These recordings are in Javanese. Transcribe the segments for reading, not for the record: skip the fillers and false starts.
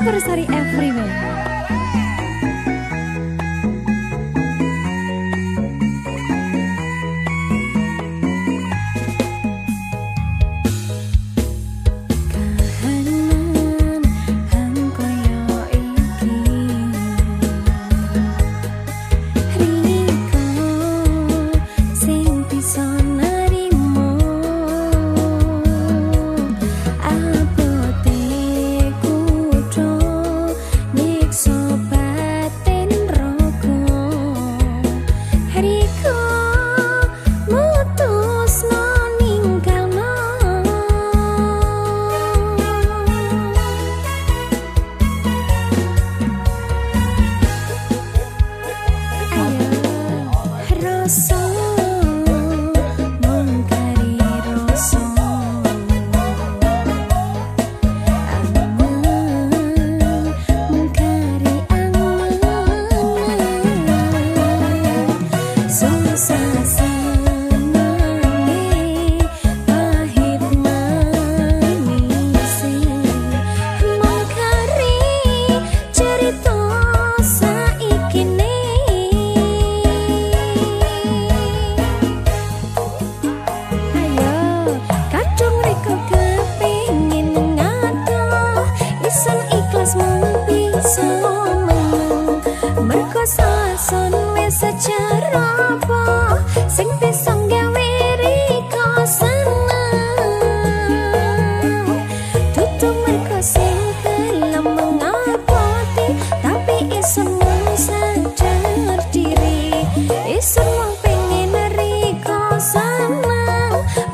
Campursari Everywhere.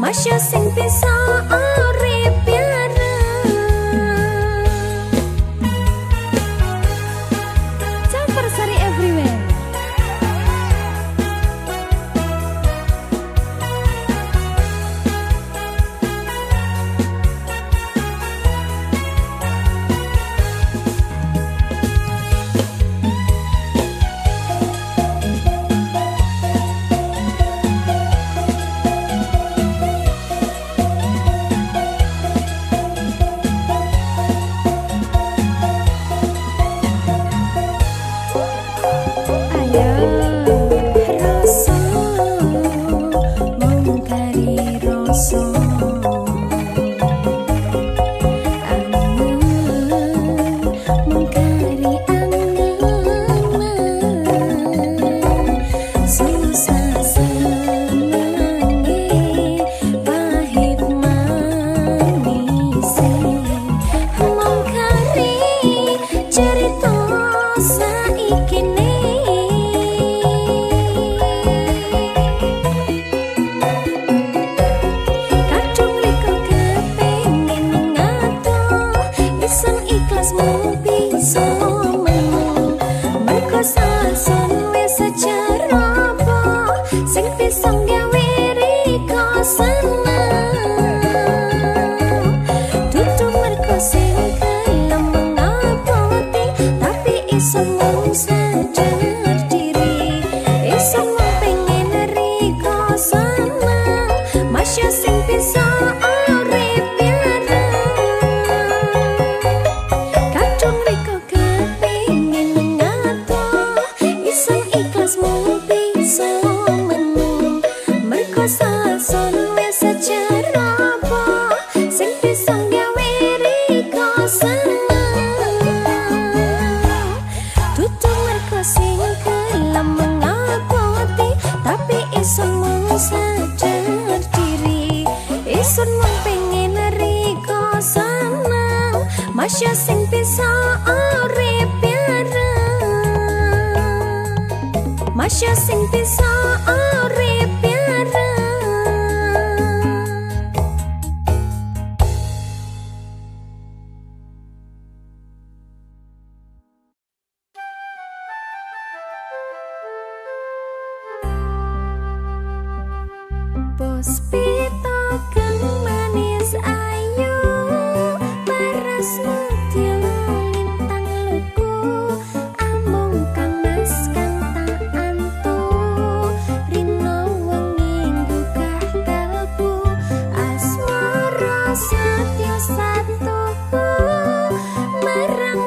Masya sing bisa urip bareng. Campursari Everywhere. Masya sing bisa urip bareng. Masya sing bisa urip bareng. Puspita kang manis ayu paras mutya lintang luku amung kang mas kang tak antu rino wengi gugah kalbu asmara satya satuku marang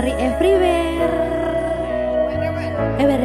Sari everywhere. Ever.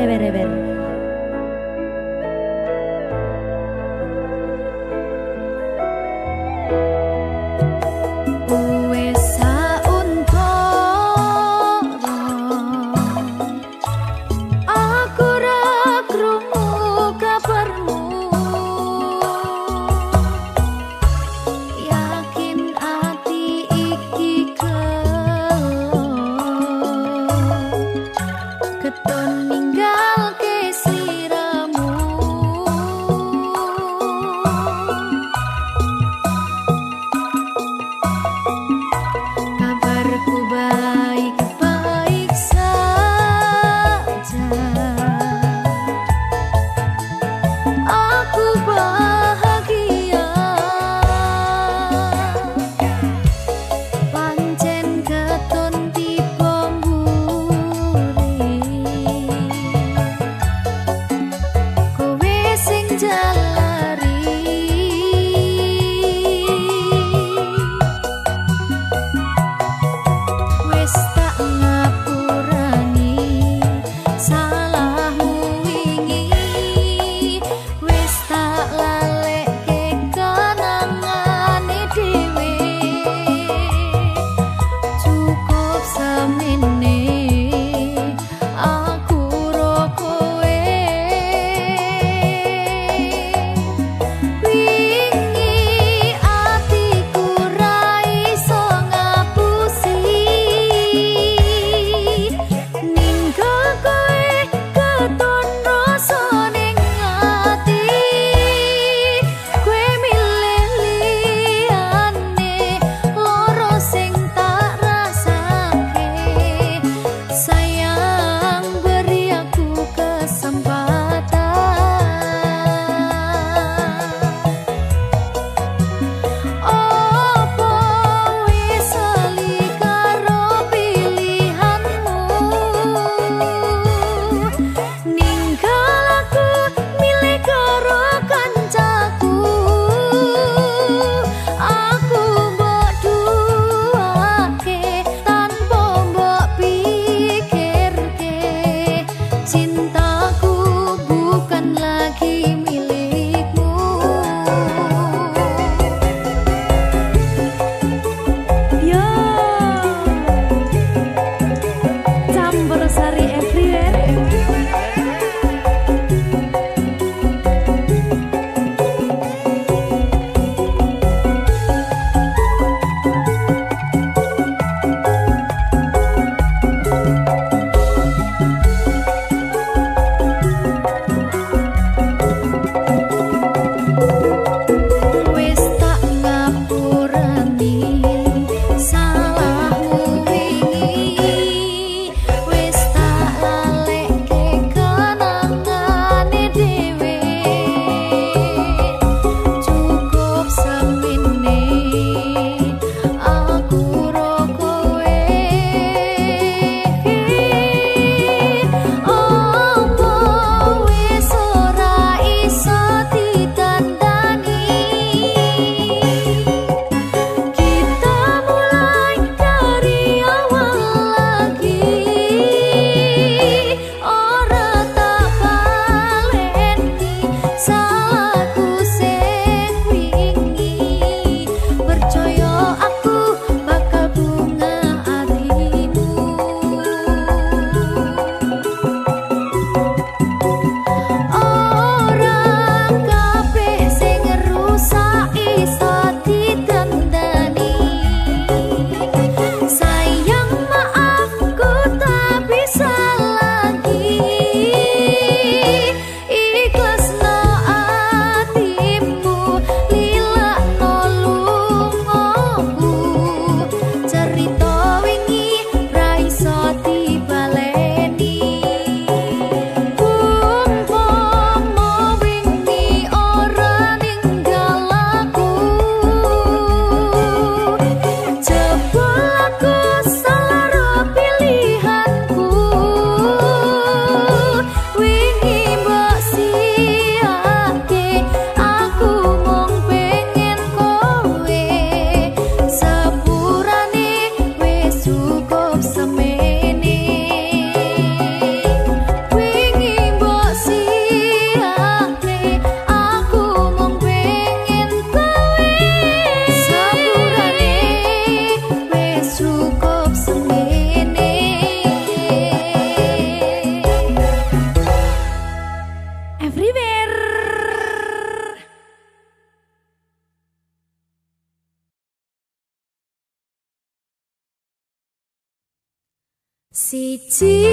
Siji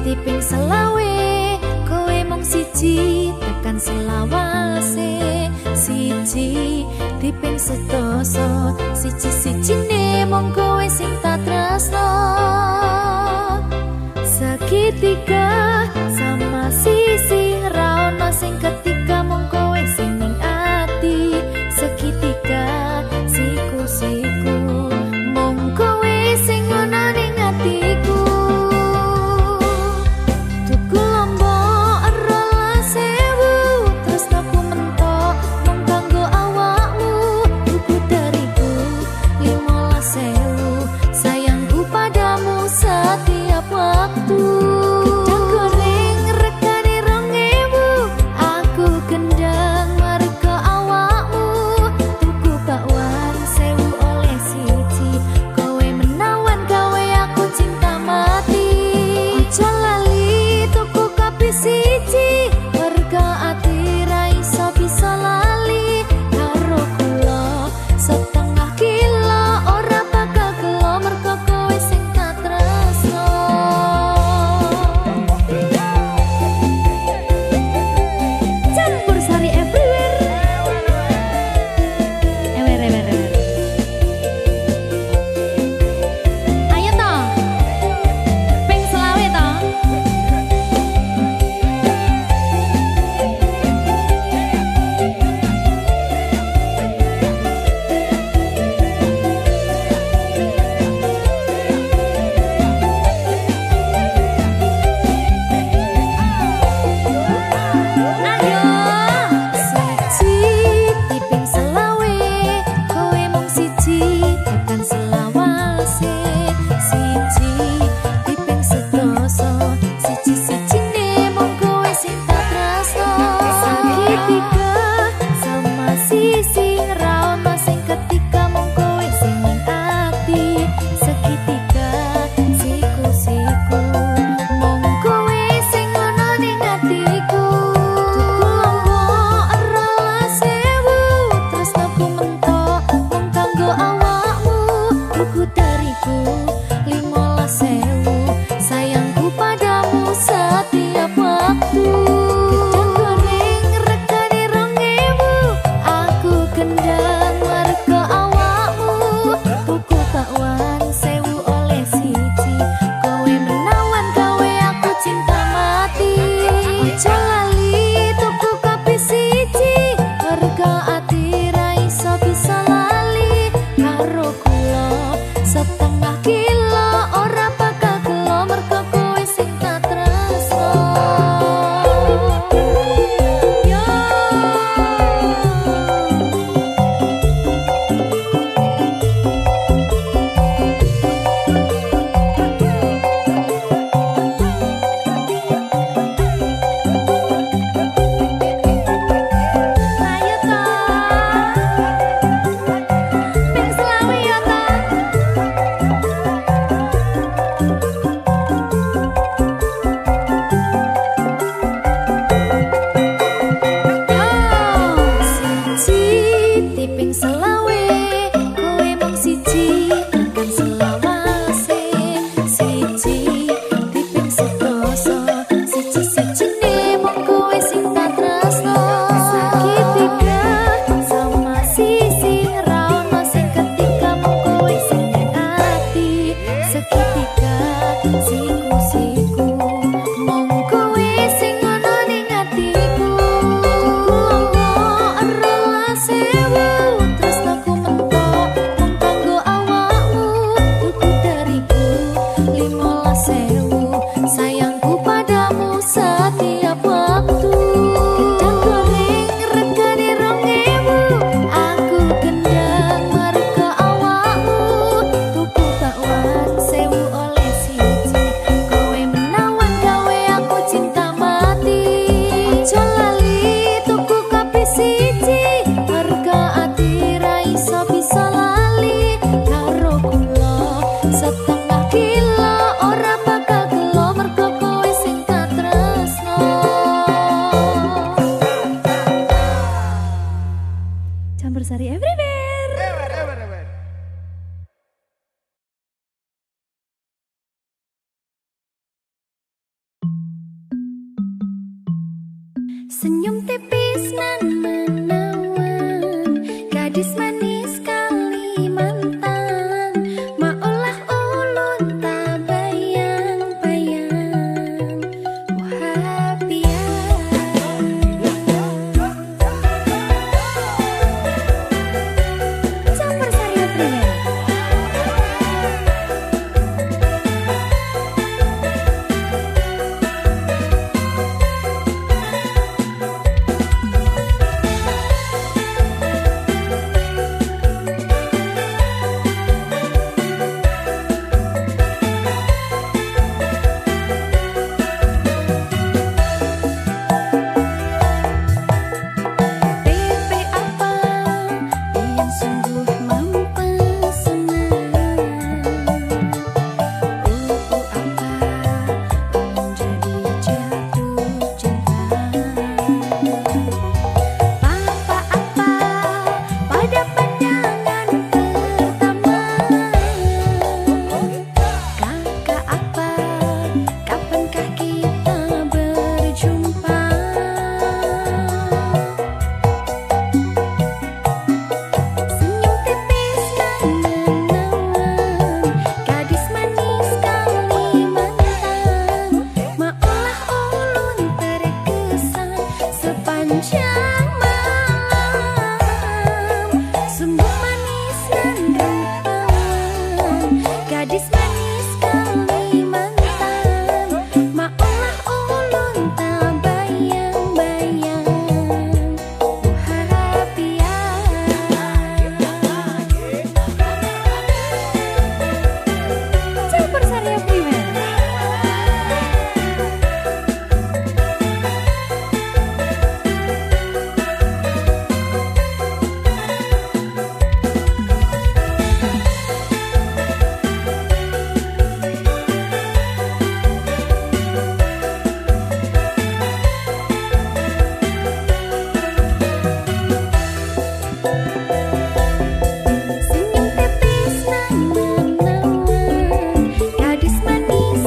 tiping selawe kowe mung siji tekan selawase siji tiping sedasa siji-sijine mung kowe sing tak tresno segitiga sama sisi ra ono sing ketiga mung kowe sing ning ati segitiga siku-siku mung kowe sing ono ning atiku. Sayangku padamu setiap waktu. Senyum tipis nan menawan, gadis manis Kalimantan, maolah ulun tak bayang-bayang, campur sari primen. Gadis manis Kalimantan, maolah ulun tak bayang-bayang, campur sari primen. Gadis manis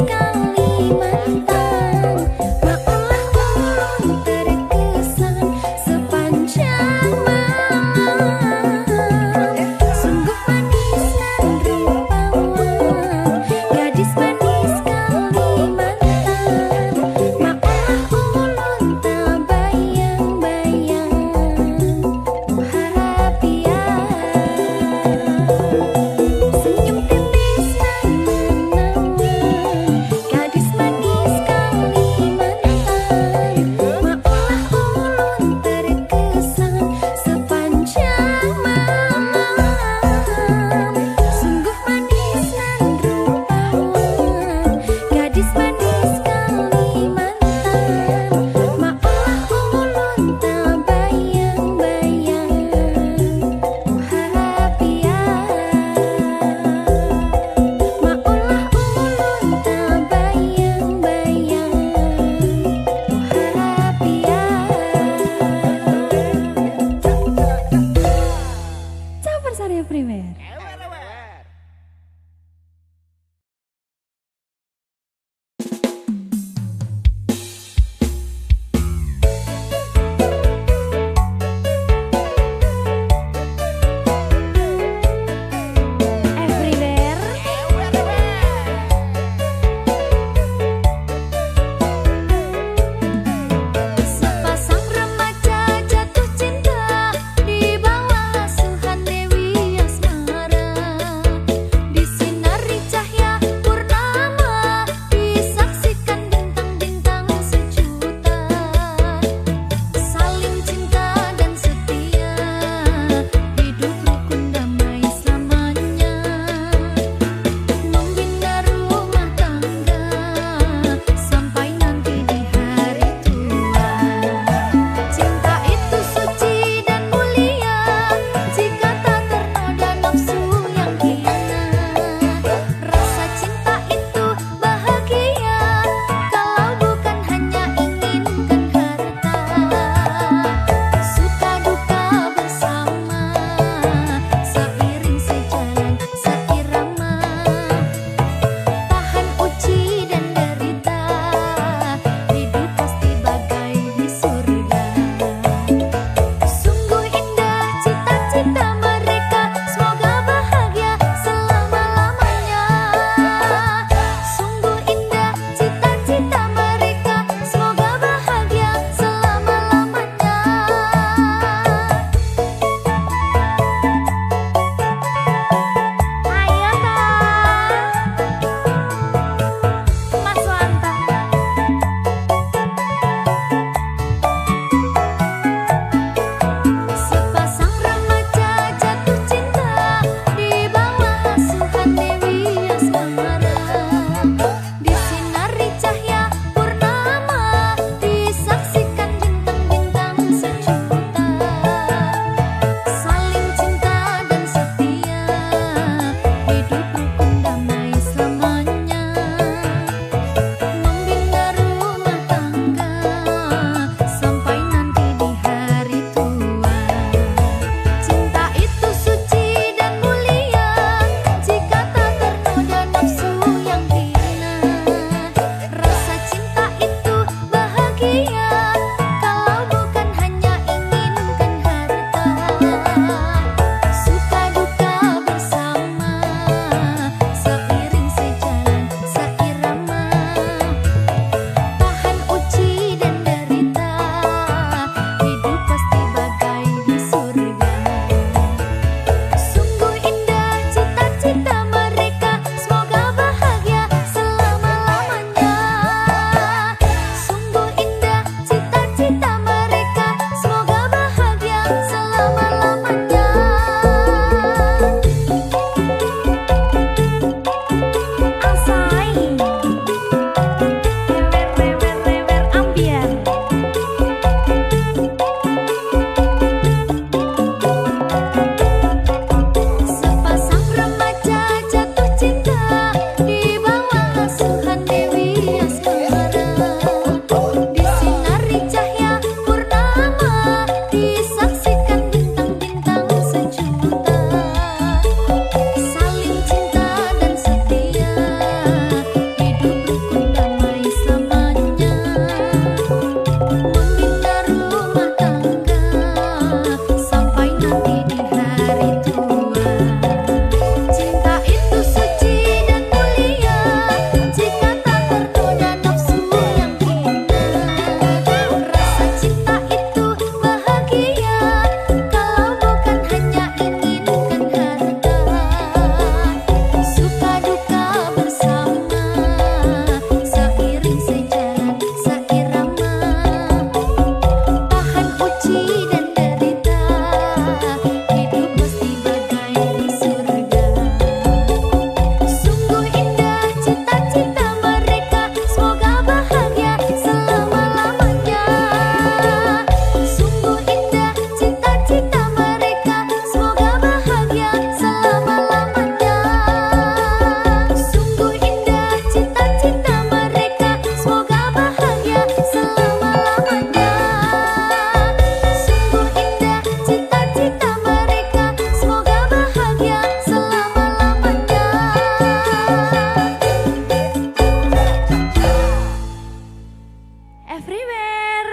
everywhere.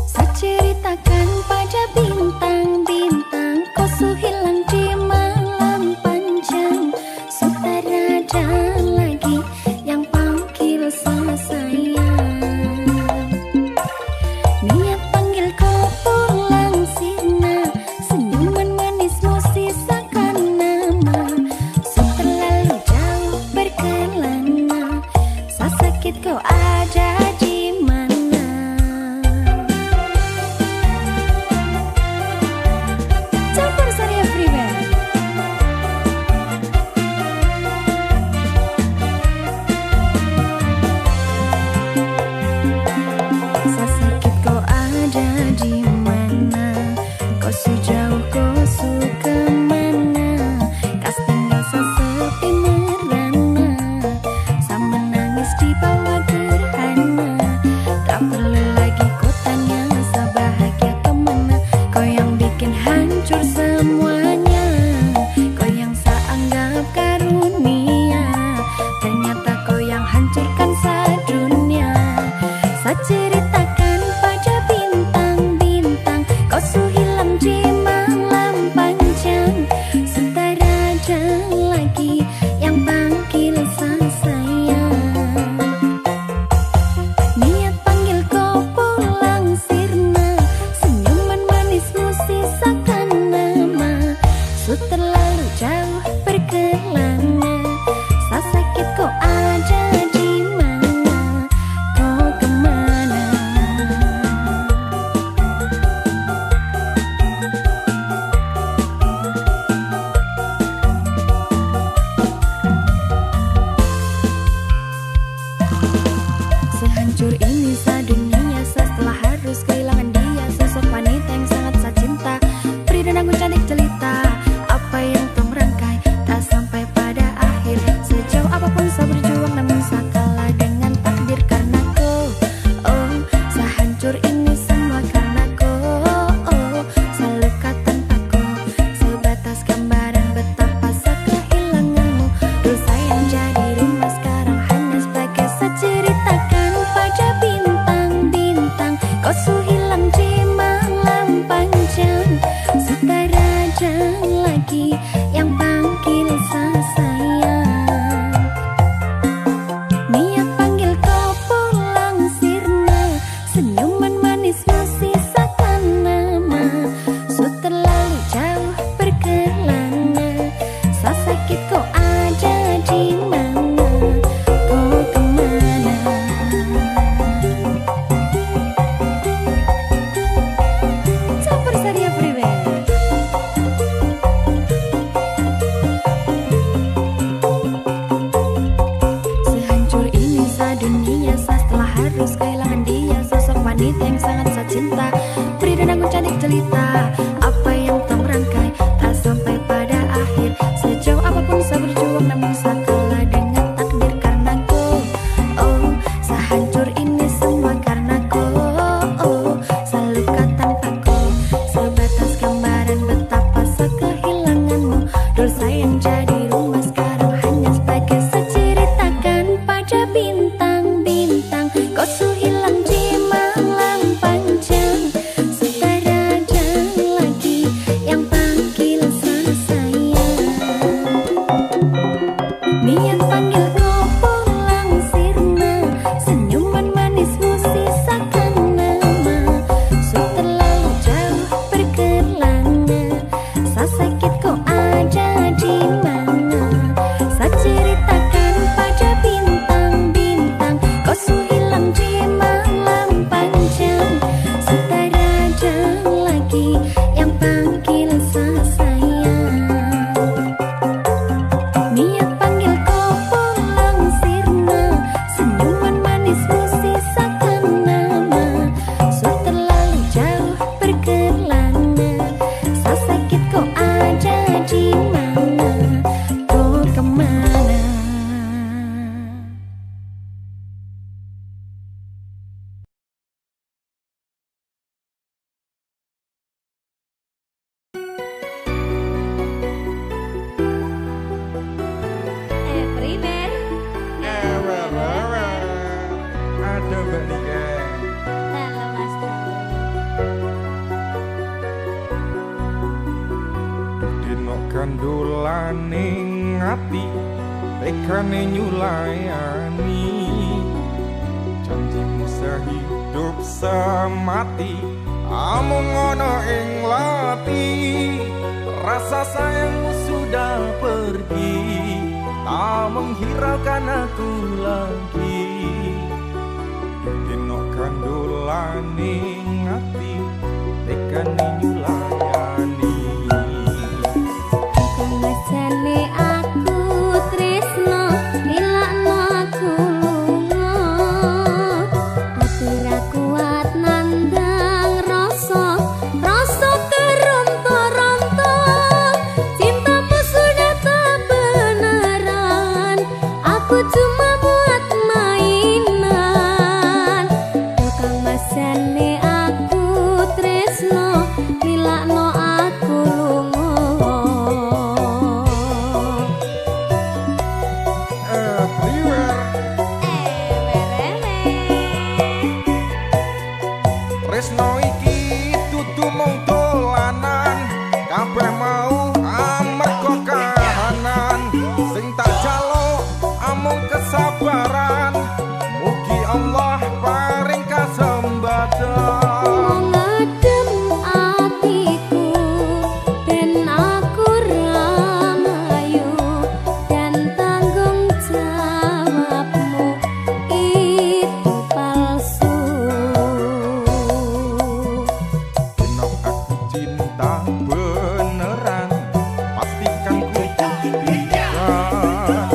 Saya ceritakan pada bintang-bintang, kau su hilang di malam panjang. Sutera ada lagi yang panggil sama sayang. Niat panggil kau pulang sirna, senyuman manismu sisakan nama. Terlalu jauh berkelana, saya sakit kau ada di mana. Campur sari everywhere. Saya sakit kau ada di mana, kau sejauh kau su kemana. Kas tinggal sesepi merana, saya menangis di bawah gerhana. Tak perlu lagi kau tanya saya bahagia kemana. Kau yang bikin hancur semuanya, kau yang saya anggap karunia. Ternyata kau yang hancurkan sedunia. Saya ceritakan pada bintang-bintang, kau su hilang di malam panjang. Sutera ada lagi yang panggil saya sayang. Niat panggil kau pulang sirna, senyuman manismu sisakan nama. Su terlalu jauh berkelana, saya sakit kau ada di mana, kau kemana. Sehancur ini sedunia, setelah harus kehilangan dia. Sosok wanita yang sangat saya cinta, beri dan aku cantik jelita. Apa yang tong rangkai tak sampai pada akhir. Sejauh apapun saya berjuang, namun saya kalah dengan takdir karena kau. Oh, saya hancur ini semua karena kau. Oh, saya luka tanpa kau, sebatas gambaran betapa saya kehilanganmu. Dosa yang jadi rumah sekarang hanya sebagai saya ceritakan pada bintang-bintang, kau su hilang di malam panjang. Sutera ada lagi yang panggil saya sayang. Niat panggil kau pulang sirna, senyuman manismu sisakan nama. Su terlalu jauh berkelana, saya sakit kau ada di mana, kau kemana. Campur sari everywhere. Sehancur ini sedunia, setelah harus kehilangan dia. Sosok wanita yang sangat saya cinta, beri dan aku cantik jelita. Apa yang tong rangkai tak sampai pada akhir. Sejauh apapun saya berjuang, namun saya kalah dengan takdir karena kau. Oh, saya hancur ini semua karena kau. Oh, saya luka tanpa kau, sebatas gambaran betapa saya kehilanganmu. Dosa yang jadi rumah sekarang hanya sebagai saya ceritakan pada bintang-bintang, kau su hilang di malam panjang. Sutera ada lagi yang panggil saya sayang. Niat panggil kau pulang sirna, senyuman manismu sisakan nama. Su terlalu jauh berkelana, saya sakit kau ada di mana. kandolaning ati tekane nyulayani janjimu sehidup semati amung ono ing lati rasa sayangmu sudah pergi tak menghiraukan aku lagi dino kandolaning ati tekane nyulayani Kemesane aku tresno nilakno aku lunga ati ra kuat nandang rasa keronta-ronta cintamu sudah tak beneran aku cuma buat mainan tukang mesane aku tresno nilakno aku lunga Tresno iki dudu mung dolanan kabeh mau amarga kahanan sing tak jaluk amung kesabaran mugi Allah paring kasembatan ngedem atiku ben aku ramayu dan tanggung jawabmu itu palsu Dino aku cinta beneran pastikan ku buktikan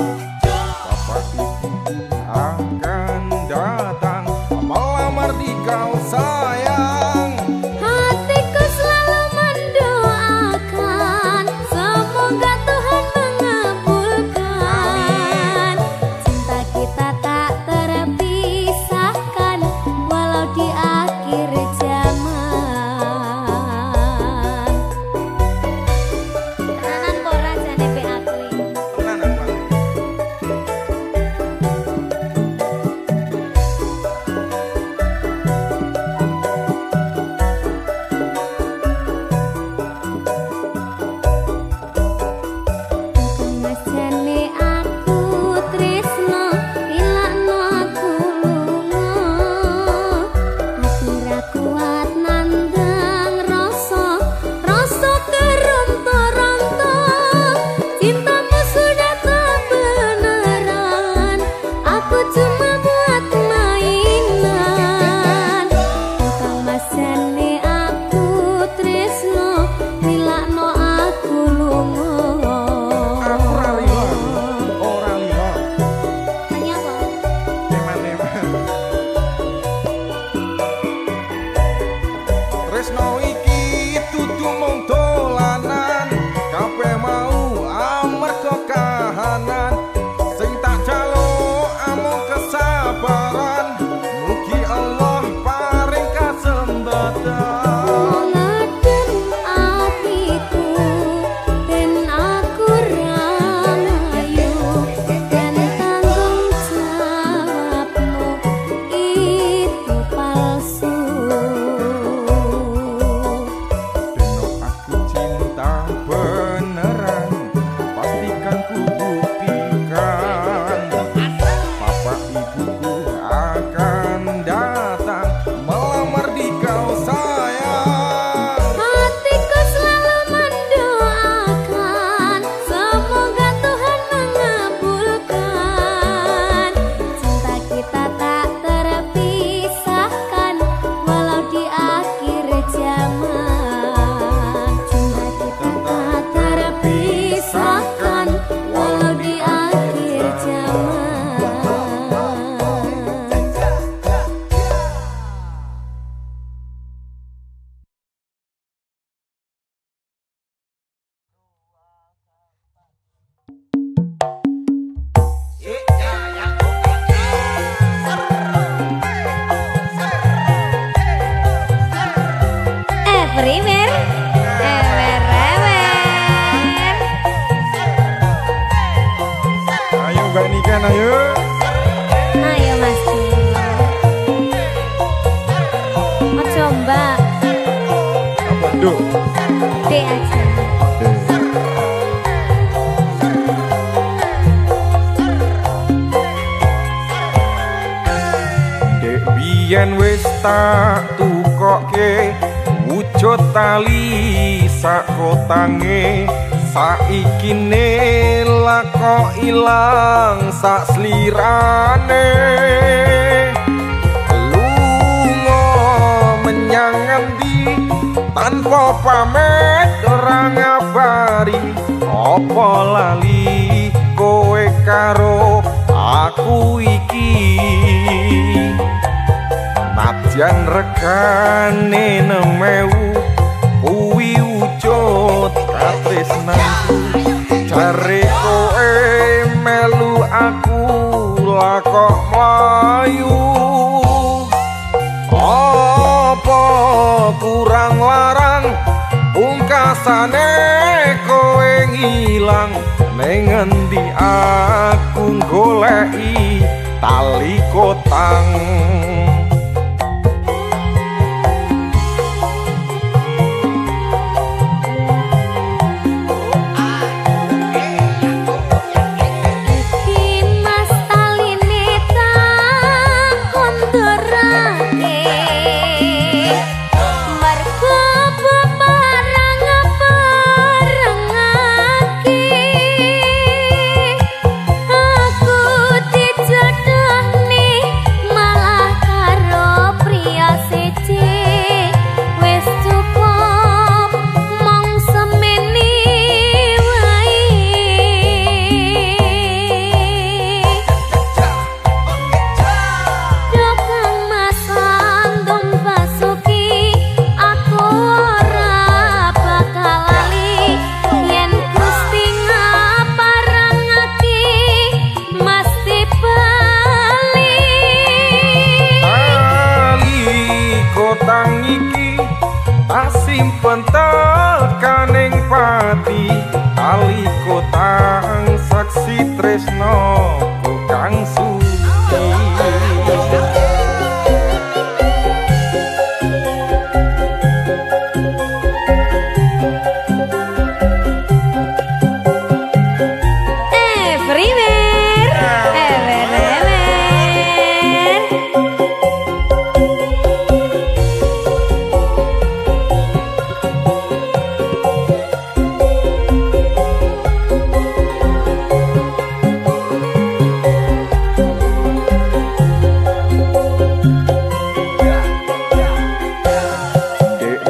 bapak ibu akan datang melamar di kau sayang hatiku selalu mendoakan semoga Tuhan mengabulkan cinta kita tak terpisahkan walau di akhir zaman tenanan kok rajane pe aku tenanan Pak. Kemesane aku tresno nilakno aku lunga ati ra kuat nandang rasa keronta-ronta cintamu sudah tak beneran aku cuma buat mainan tukang mesane aku tresno nilakno aku lunga Aku ora lila tanya apa? eman-eman Tresno iki dudu mung dolanan kabeh mau amarga kahanan sing tak jaluk amung kesabaran mugi Allah paring kasembatan Ngedem atiku ben aku ramayu dan tanggung jawabmu itu palsu Dino aku cinta beneran pastikan ku buktikan bapak ibuku akan datang melamar di kau sayang hatiku selalu mendoakan semoga Tuhan mengabulkan cinta kita tak terpisahkan walau di akhir zaman cinta kita tak terpisahkan walau di akhir zaman primer ayo Mbak Niken ayo ayo Mas ojo Mbak apa nduk D aja Biyen wis tak tukoke wujud tali sak kotange, saiki ne lako ilang sak slirane. Lunga menyang endi tanpa pamit ora ngabari, apa lali kowe karo aku iki. Nadyan regane 6.000 kuwi wujud katresnanku, jare kowe melu aku lah kok mlayu. Apa kurang larang pungkasane kowe ngilang, ning endi aku goleki tali kotang. Kotang iki tak simpen tekaning pati, tali kotang saksi tresno kang suci.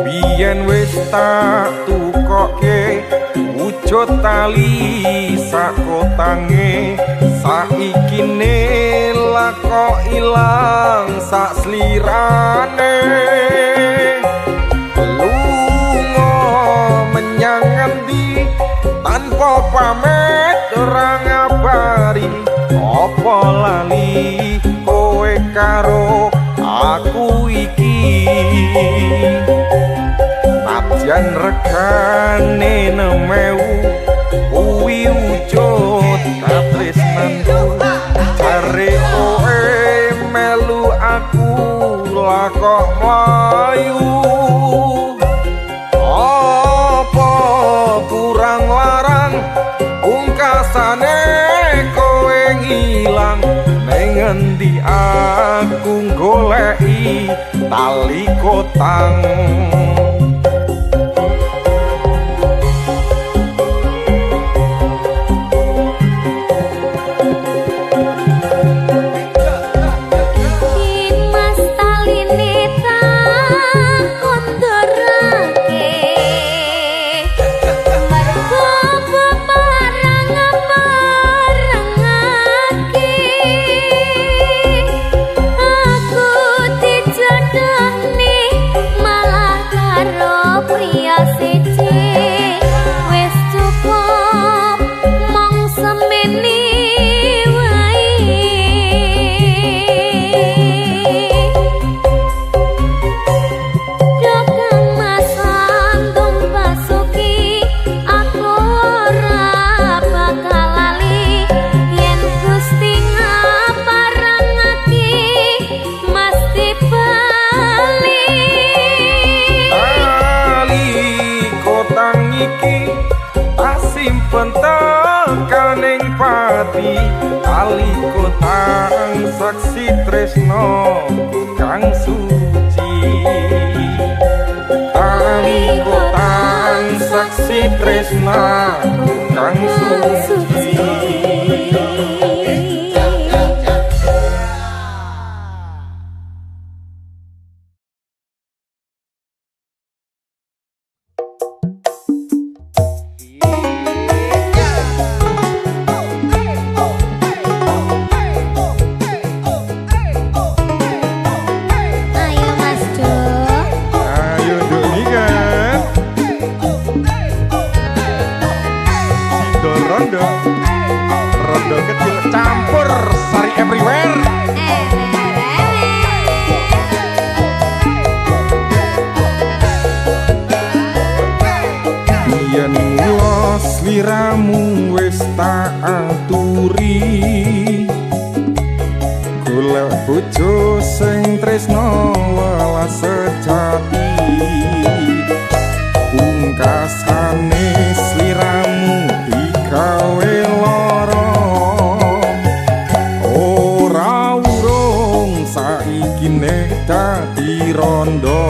Biyen wis tak tukoke wujud tali sak kotange, saiki ne lako ilang sak slirane. Lunga menyang endi tanpa pamit ora ngabari, apa lali kowe karo aku iki. Nadyan regane 6.000 kuwi wujud katresnanku, jare kowe melu aku lah kok mlayu. Apa kurang larang pungkasane kowe ngilang, ning endi aku goleki tali kotang. Malah tekaning pati aliko tang saksi tresno kang suci aliko tang saksi tresna kang suci. Rondo kecil campur sari everywhere. Yen los liramu wis tak aturi golek bojo sing tresno welas sejati pungkasane sliramu digawe lara ora urung saiki nek dadi rondo.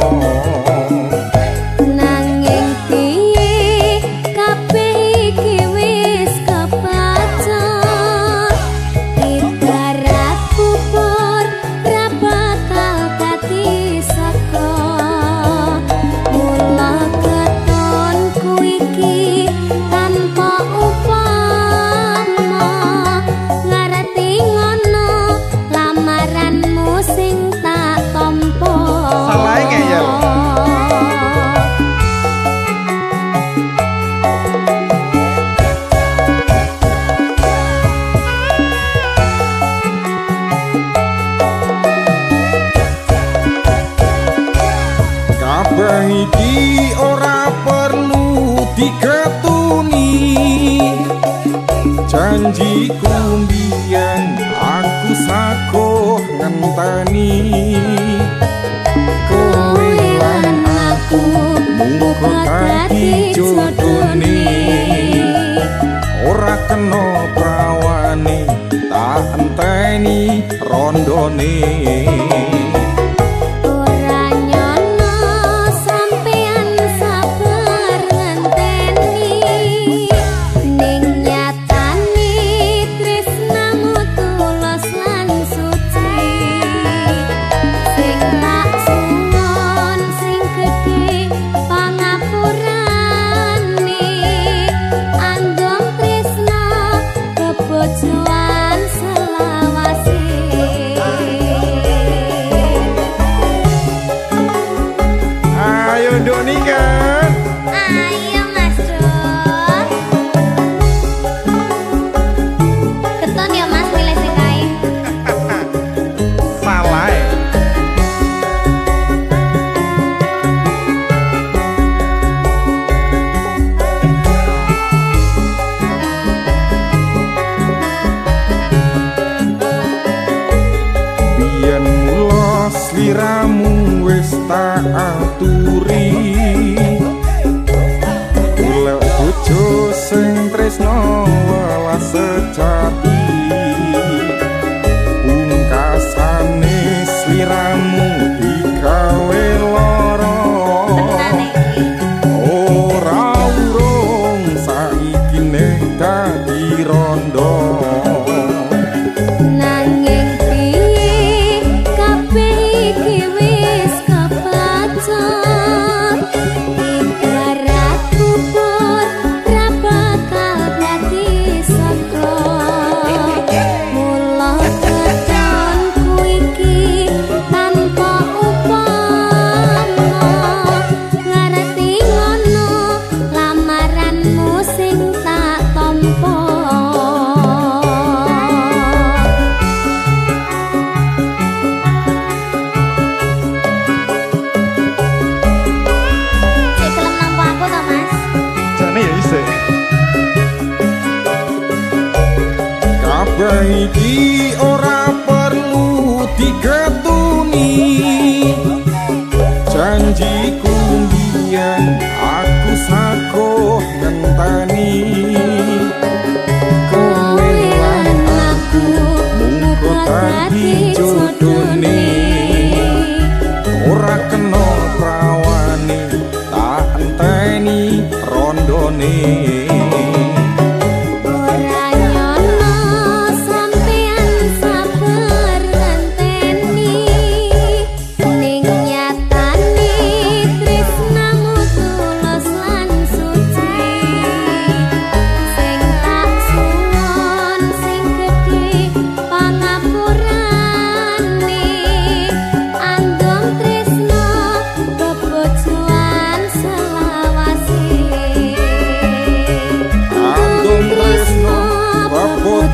Iki ora perlu diketuni janjiku mbiyen aku saguh ngenteni kowe lan aku muga dadi jodone ora kena prawane tak enteni rondone. Sliramu wis tak aturi golek bojo sing tresno welas sejati pungkasane sliramu digawe lara ora urung saiki nek dadi rondo. Iki ora perlu diketuni janjiku mbiyen aku saguh ngenteni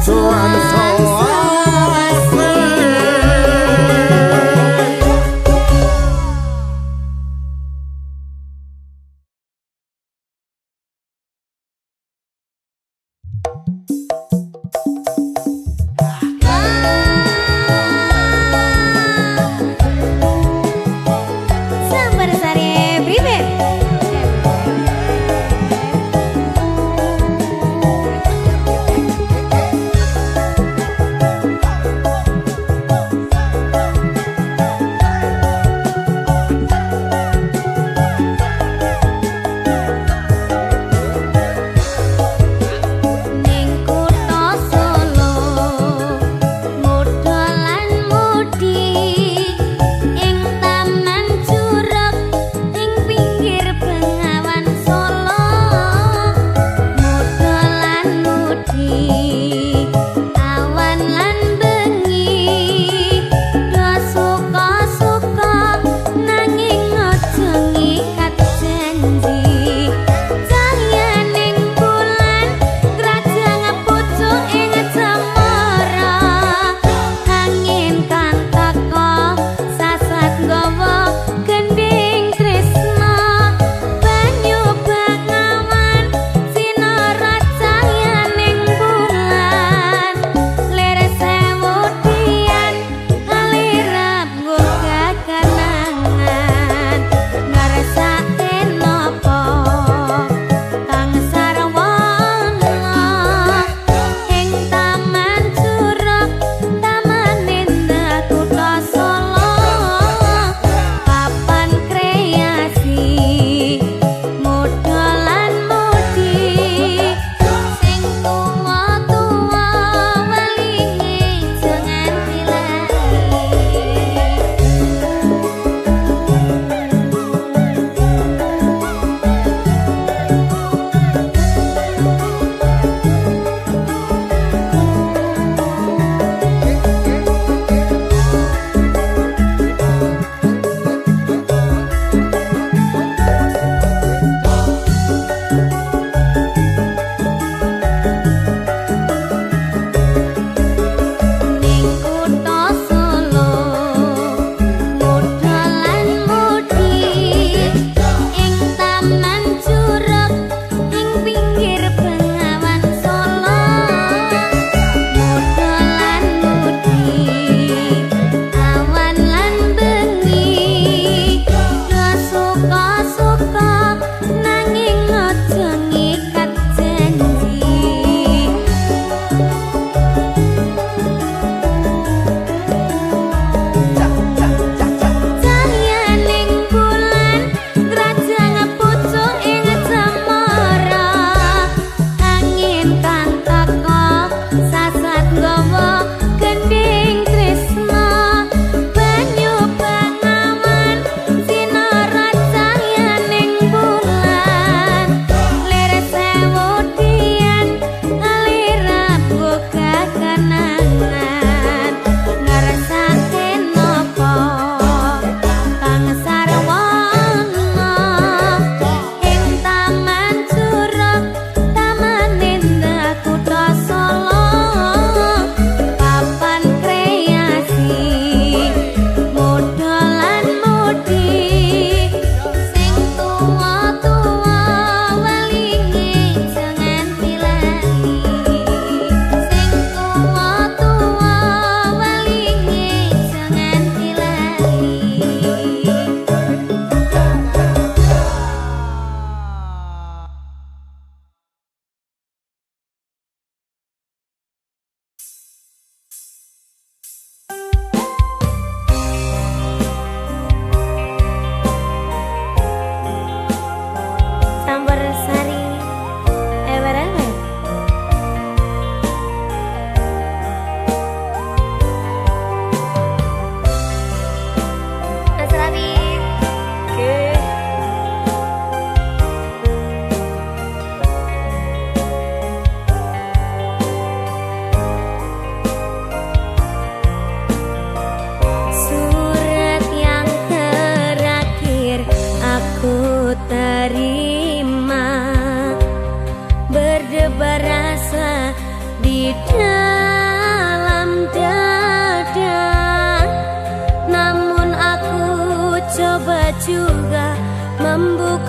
Cuan selase. Sambar sare pribe. Ning kutha Solo mudolan mudi ing taman curug ing pinggir Bengawan Solo mudolan mudi awan lan bengi do suka-suka nanging aja ngikat janji cahyaning bulan krajang pucuk ing cemara angin kang teka sasat nggawa gending tresna banyu Bengawan sinara cahyaning bulan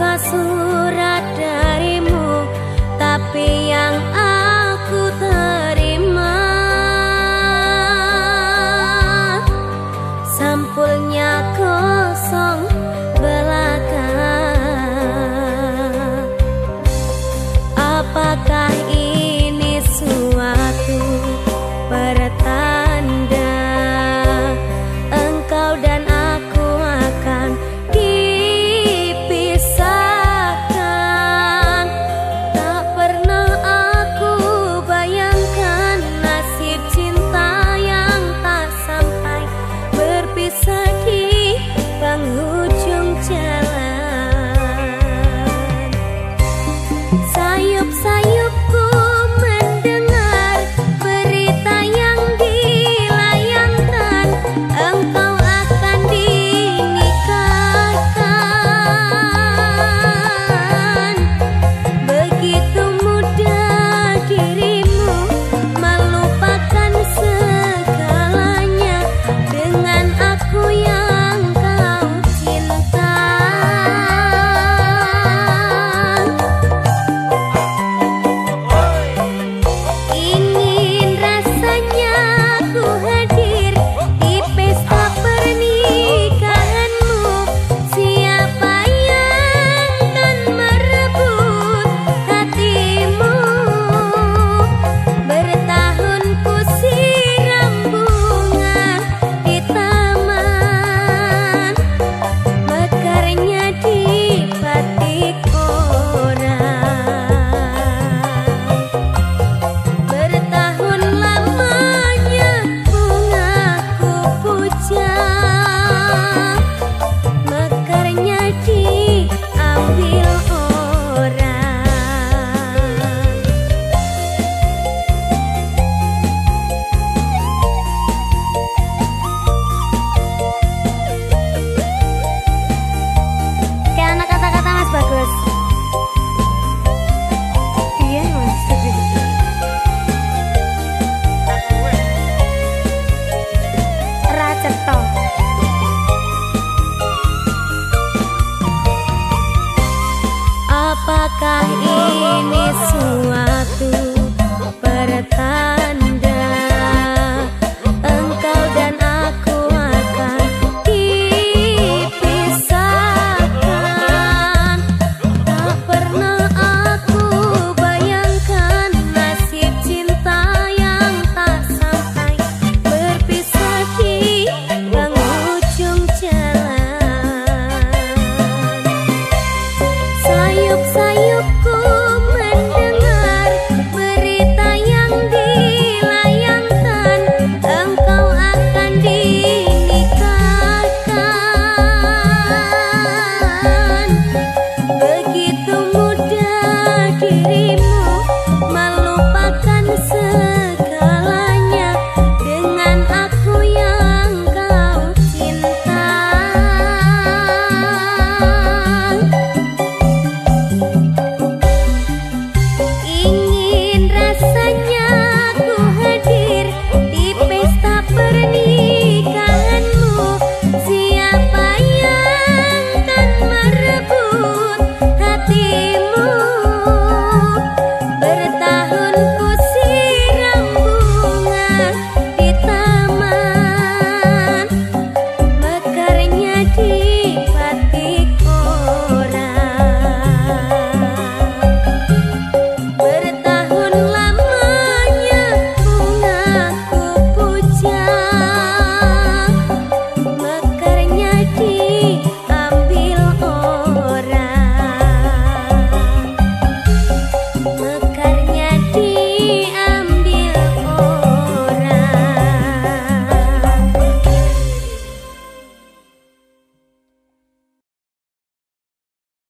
kasu